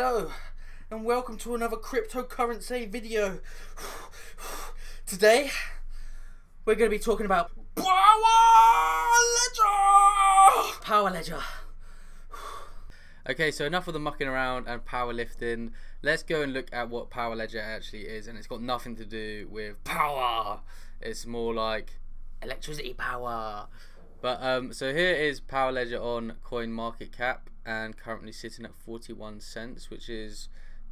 Hello and welcome to another cryptocurrency video. Today we're going to be talking about Power Ledger. Okay, so enough of the mucking around and powerlifting. Let's go and look at what Power Ledger actually is, and it's got nothing to do with power. It's more like electricity power. But so here is Power Ledger on CoinMarketCap, and currently sitting at 41 cents, which is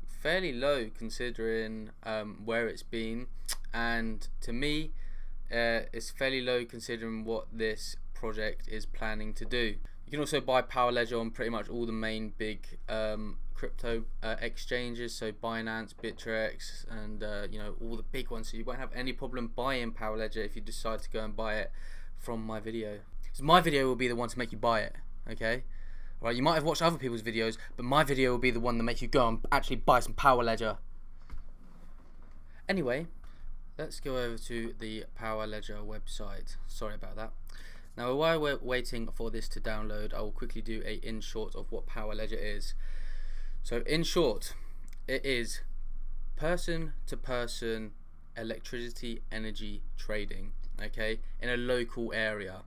fairly low considering where it's been, and to me it's fairly low considering what this project is planning to do. You can also buy Power Ledger on pretty much all the main big crypto exchanges, so Binance, Bittrex, and all the big ones. So you won't have any problem buying Power Ledger if you decide to go and buy it from my video. So my video will be the one to make you buy it, okay? Right, you might have watched other people's videos, but my video will be the one that makes you go and actually buy some Power Ledger. Anyway, let's go over to the Power Ledger website. Sorry about that. Now, while we're waiting for this to download, I will quickly do a in short of what Power Ledger is. So in short, it is person-to-person electricity energy trading, okay, in a local area.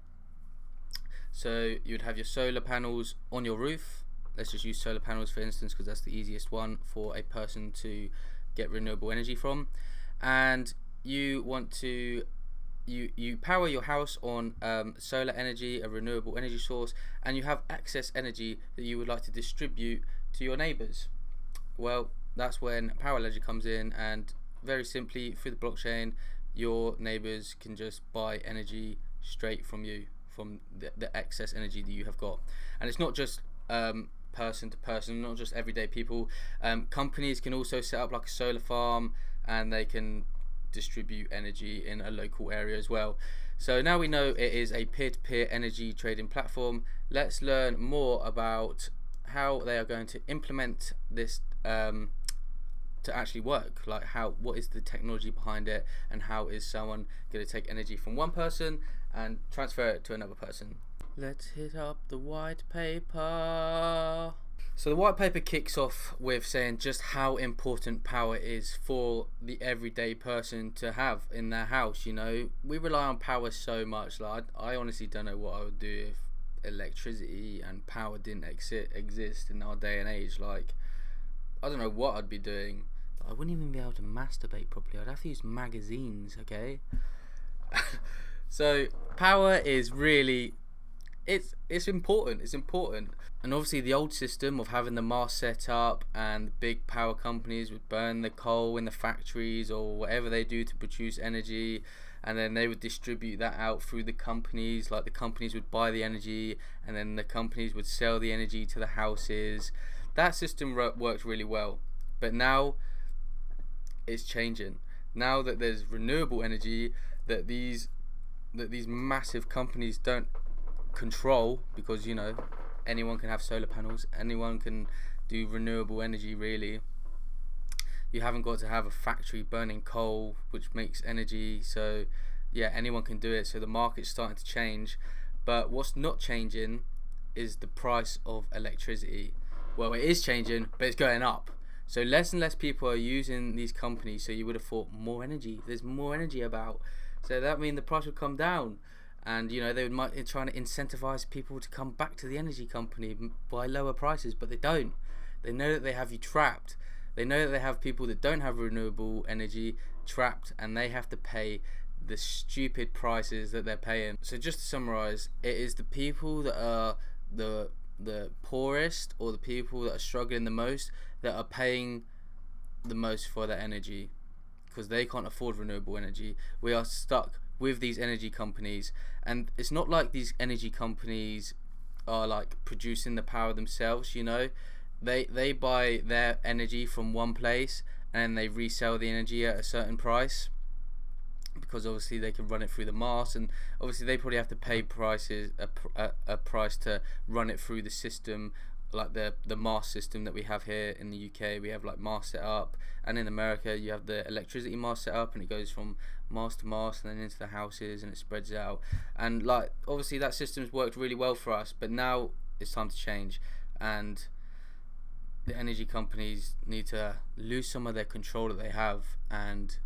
So you'd have your solar panels on your roof. Let's just use solar panels for instance, because that's the easiest one for a person to get renewable energy from. And you want to you power your house on solar energy, a renewable energy source, and you have excess energy that you would like to distribute to your neighbors. Well, that's when Power Ledger comes in, and very simply through the blockchain, your neighbors can just buy energy straight from you, from the excess energy that you have got. And it's not just person to person, not just everyday people. Companies can also set up like a solar farm, and they can distribute energy in a local area as well. So now we know it is a peer-to-peer energy trading platform. Let's learn more about how they are going to implement this to actually work. Like what is the technology behind it, and how is someone going to take energy from one person and transfer it to another person. Let's hit up the white paper. So the white paper kicks off with saying just how important power is for the everyday person to have in their house. You know, we rely on power so much. Like I honestly don't know what I would do if electricity and power didn't exist in our day and age. Like, I don't know what I'd be doing. I wouldn't even be able to masturbate properly. I'd have to use magazines, okay? So power is really, it's important. It's important. And obviously the old system of having the mast set up, and the big power companies would burn the coal in the factories or whatever they do to produce energy, and then they would distribute that out through the companies. Like the companies would buy the energy, and then the companies would sell the energy to the houses. That system worked really well, but now it's changing. Now that there's renewable energy that these massive companies don't control, because you know, anyone can have solar panels, anyone can do renewable energy really. You haven't got to have a factory burning coal which makes energy, so yeah, anyone can do it. So the market's starting to change, but what's not changing is the price of electricity. Well, it is changing, but it's going up. So less and less people are using these companies, so you would have thought more energy, there's more energy about, so that means the price would come down. And you know, they might be trying to incentivize people to come back to the energy company by lower prices, but they don't. They know that they have you trapped. They know that they have people that don't have renewable energy trapped, and they have to pay the stupid prices that they're paying. So just to summarize, it is the people that are the poorest, or the people that are struggling the most, that are paying the most for their energy, because they can't afford renewable energy. We are stuck with these energy companies, and it's not like these energy companies are like producing the power themselves. You know, they buy their energy from one place, and they resell the energy at a certain price, because obviously they can run it through the mast, and obviously they probably have to pay a price to run it through the system, like the mast system that we have here in the UK. We have like mast set up, and in America you have the electricity mast set up, and it goes from mast to mast and then into the houses, and it spreads out. And like obviously that system's worked really well for us, but now it's time to change. And the energy companies need to lose some of their control that they have, and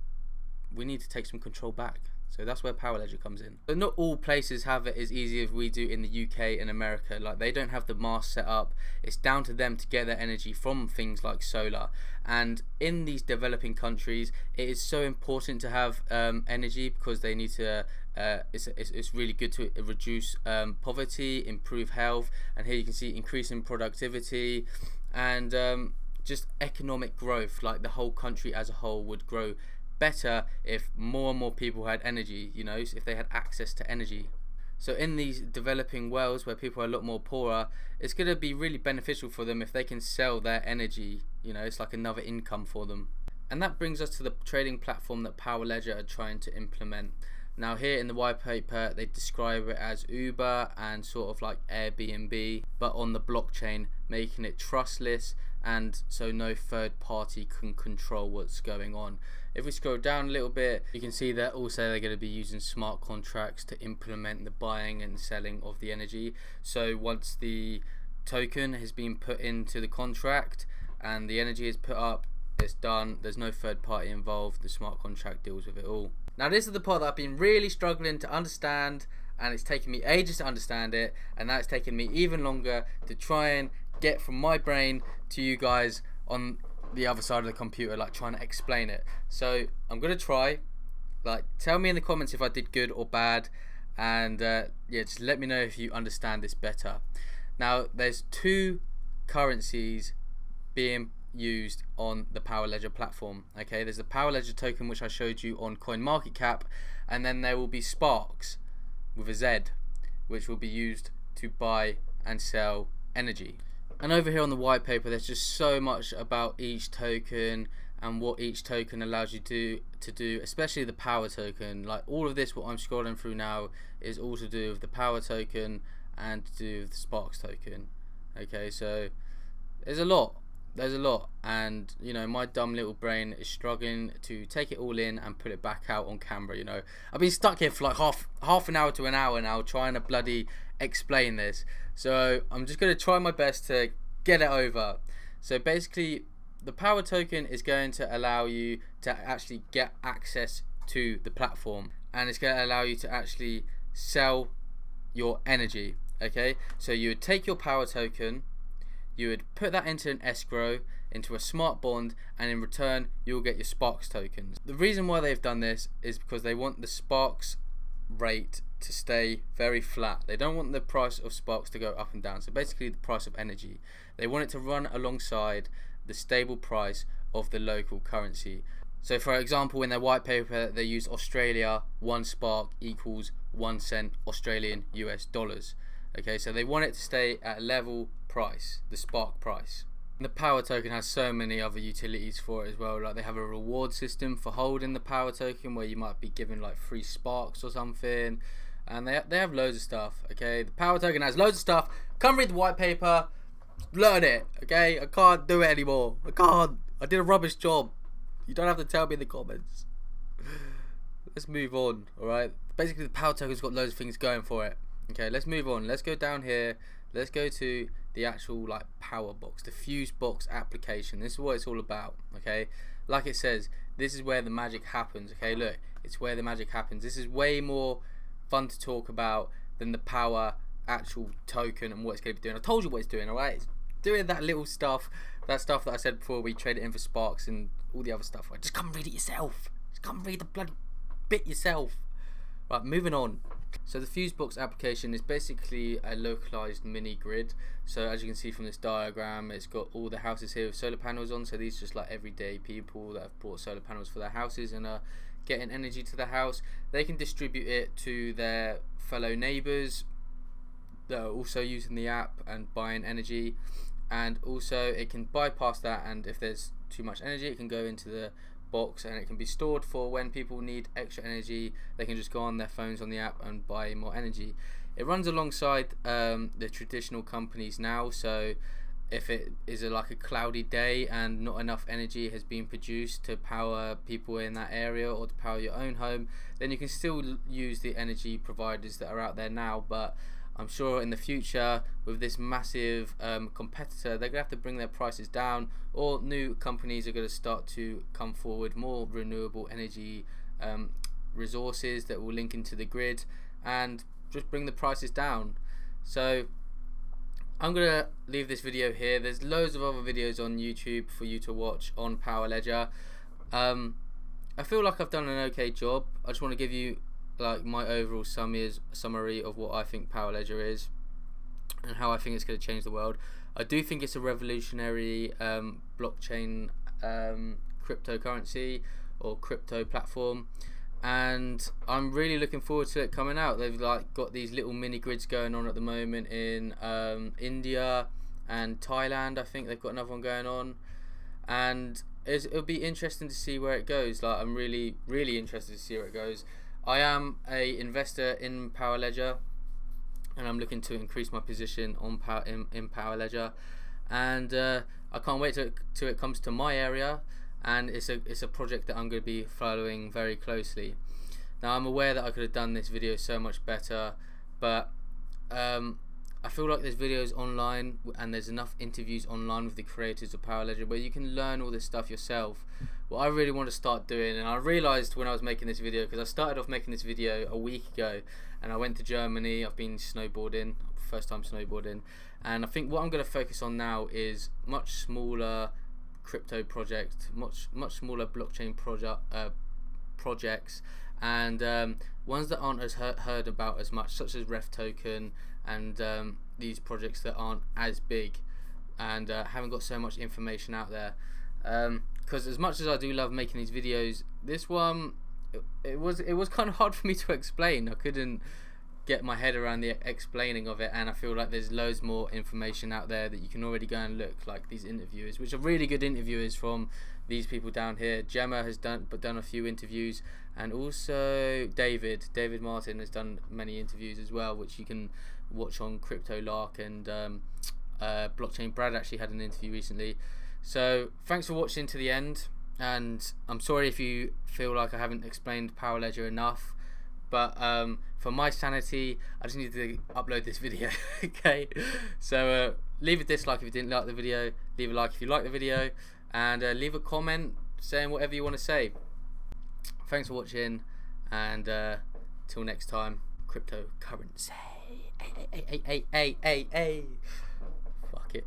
we need to take some control back. So that's where Power Ledger comes in. But not all places have it as easy as we do in the UK and America. Like, they don't have the mast set up. It's down to them to get their energy from things like solar. And in these developing countries, it is so important to have energy, because they need to it's really good to reduce poverty, improve health, and here you can see increasing productivity and just economic growth. Like, the whole country as a whole would grow better if more and more people had energy, you know, if they had access to energy. So in these developing worlds where people are a lot more poorer, it's going to be really beneficial for them if they can sell their energy. You know, it's like another income for them. And that brings us to the trading platform that Power Ledger are trying to implement. Now, here in the white paper, they describe it as Uber and sort of like Airbnb, but on the blockchain, making it trustless, and so no third party can control what's going on. If we scroll down a little bit, you can see that also they're going to be using smart contracts to implement the buying and selling of the energy. So once the token has been put into the contract and the energy is put up, it's done. There's no third party involved. The smart contract deals with it all. Now, this is the part that I've been really struggling to understand, and it's taken me ages to understand it, and now it's taken me even longer to try and get from my brain to you guys on the other side of the computer, like trying to explain it. So I'm gonna try. Like, tell me in the comments if I did good or bad, and yeah, just let me know if you understand this better. Now, there's two currencies being used on the Power Ledger platform. Okay, there's the Power Ledger token, which I showed you on CoinMarketCap, and then there will be Sparks with a Z, which will be used to buy and sell energy. And over here on the white paper, there's just so much about each token and what each token allows you to do, especially the Power token. Like, all of this, what I'm scrolling through now, is all to do with the Power token and to do with the Sparks token. Okay, so there's a lot, and you know, my dumb little brain is struggling to take it all in and put it back out on camera. You know, I've been stuck here for like half an hour to an hour now trying to bloody explain this, so I'm just going to try my best to get it over. So basically, the Power token is going to allow you to actually get access to the platform, and it's going to allow you to actually sell your energy. Okay, so you would take your Power token, you would put that into an escrow, into a smart bond, and in return you'll get your Sparks tokens. The reason why they've done this is because they want the Sparks rate to stay very flat. They don't want the price of Sparks to go up and down. So basically, the price of energy, they want it to run alongside the stable price of the local currency. So for example, in their white paper, they use Australia, 1 Spark equals 1 cent Australian US dollars. Okay, so they want it to stay at a level price, the Spark price. And the Power token has so many other utilities for it as well. Like, they have a reward system for holding the Power token, where you might be given like free Sparks or something, and they have loads of stuff. Okay, the Power token has loads of stuff. Come read the white paper, learn it. Okay, I can't do it anymore. I did a rubbish job. You don't have to tell me in the comments. Let's move on. All right, basically the Power token's got loads of things going for it. Okay, let's move on. Let's go down here. Let's go to the actual like Power box, the Fuse box application. This is what it's all about. Okay, like it says, this is where the magic happens. Okay, look, it's where the magic happens. This is way more fun to talk about than the Power actual token and what it's going to be doing. I told you what it's doing. All right, it's doing that little stuff, that stuff that I said before. We trade it in for Sparks and all the other stuff. Right? Just come read it yourself. Just come read the bloody bit yourself. Right, moving on. So the Fusebox application is basically a localized mini grid. So as you can see from this diagram, it's got all the houses here with solar panels on. So these are just like everyday people that have bought solar panels for their houses and are getting energy to the house. They can distribute it to their fellow neighbors that are also using the app and buying energy, and also it can bypass that, and if there's too much energy, it can go into the box and it can be stored for when people need extra energy. They can just go on their phones on the app and buy more energy. It runs alongside the traditional companies now, so if it is like a cloudy day and not enough energy has been produced to power people in that area or to power your own home, then you can still use the energy providers that are out there now. But I'm sure in the future, with this massive competitor, they're going to have to bring their prices down, or new companies are going to start to come forward, more renewable energy resources that will link into the grid and just bring the prices down. So I'm going to leave this video here. There's loads of other videos on YouTube for you to watch on Power Ledger. I feel like I've done an okay job. I just want to give you like my overall summary of what I think Power Ledger is and how I think it's going to change the world. I do think it's a revolutionary blockchain cryptocurrency or crypto platform, and I'm really looking forward to it coming out. They've like got these little mini grids going on at the moment in India and Thailand. I think they've got another one going on, and it'll be interesting to see where it goes. Like, I'm really interested to see where it goes. I am a investor in Power Ledger, and I'm looking to increase my position on in Power Ledger, and I can't wait till it comes to my area, and it's a project that I'm going to be following very closely. Now, I'm aware that I could have done this video so much better, but I feel like there's videos online and there's enough interviews online with the creators of Power Ledger where you can learn all this stuff yourself. What I really want to start doing, and I realised when I was making this video, because I started off making this video a week ago, and I went to Germany. I've been snowboarding, first time snowboarding, and I think what I'm going to focus on now is much smaller crypto projects, much smaller blockchain projects, and ones that aren't as heard about as much, such as Ref Token, and these projects that aren't as big and haven't got so much information out there. Because as much as I do love making these videos, this one it was kind of hard for me to explain. I couldn't get my head around the explaining of it, and I feel like there's loads more information out there that you can already go and look, like these interviewers, which are really good interviewers from these people down here. Gemma has done a few interviews, and also David Martin has done many interviews as well, which you can watch on Crypto Lark, and Blockchain Brad actually had an interview recently. So thanks for watching to the end, and I'm sorry if you feel like I haven't explained Power Ledger enough, but for my sanity, I just need to upload this video. Okay, so leave a dislike if you didn't like the video, leave a like if you like the video, and leave a comment saying whatever you want to say. Thanks for watching, and till next time, cryptocurrency. Fuck it.